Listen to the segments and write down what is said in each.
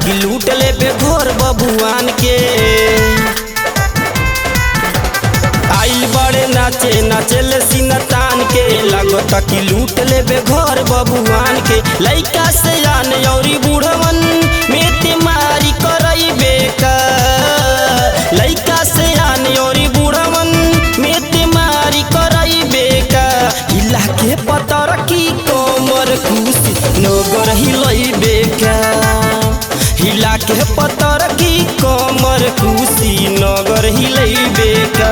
कि लूट ले बे घोर बबुआन के। आइल बड़े नाचे नाचे ले सीना तान के, लगता कि लूट ले बे घोर बबुआन के। लइका से आने औरी बूढ़वन में ते मारी करई बेका, लइका से आने औरी बूढ़वन में ते मारी करई बेका। हिला के पतर की कोमर खुशी नगर हिलई बेका, हिला के पतर की कोमर खुशी नगर हिलई बेका।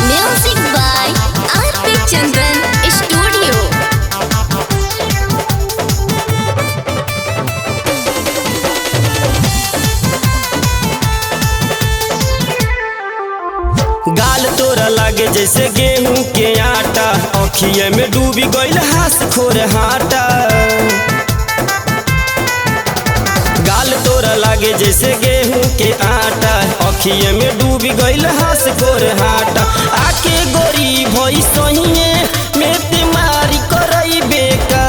Music by R P. Chandran studio. गाल तोरा लागे जैसे गेहूं के आटा, अखिए में डूबी गइल हास खोर हाटा। गाल तोरा लागे जैसे गेहूं के आटा, अखिए में डूबी गइल हास खोर हाटा। आके गोरी भई सहिए में ते मारी करई बेका,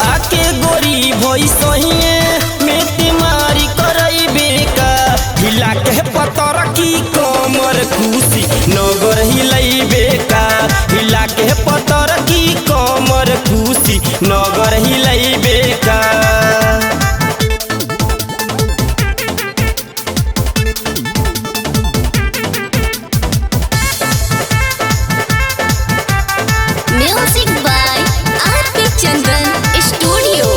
आके गोरी भई सहिए में ते मारी करई बेका। हिला के पतर की कोमर खुशी नगर हिलई बेका, हिला के पतर की कोमर खुशी नगर हिलई बेका। Music by R P. Chandran studio.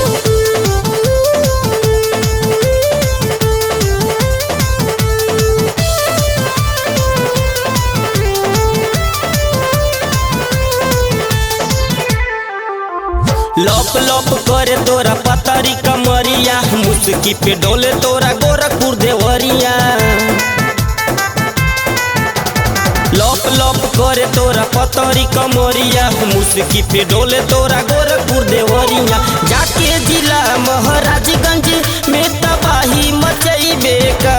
लप लप करे तोरा पतरी कमरिया, मुस्की पे डोले तोरा गोरखपुर देवरिया। लप लप करे तोरा पतरी कमरिया, मुस्की पे डोले तोरा गोरखपुर देवरिया। जाके जिला महाराजगंज में तबाही मचई बेका,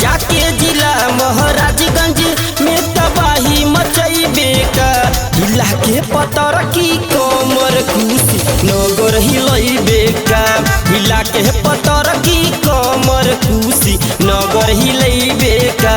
जाके जिला महाराजगंज में तबाही मचई बेका। हिला के पतर की कोमर खुशी नगर हिलई बेका, हिला के पतर की कोमर खुशी नगर हिलई बेका।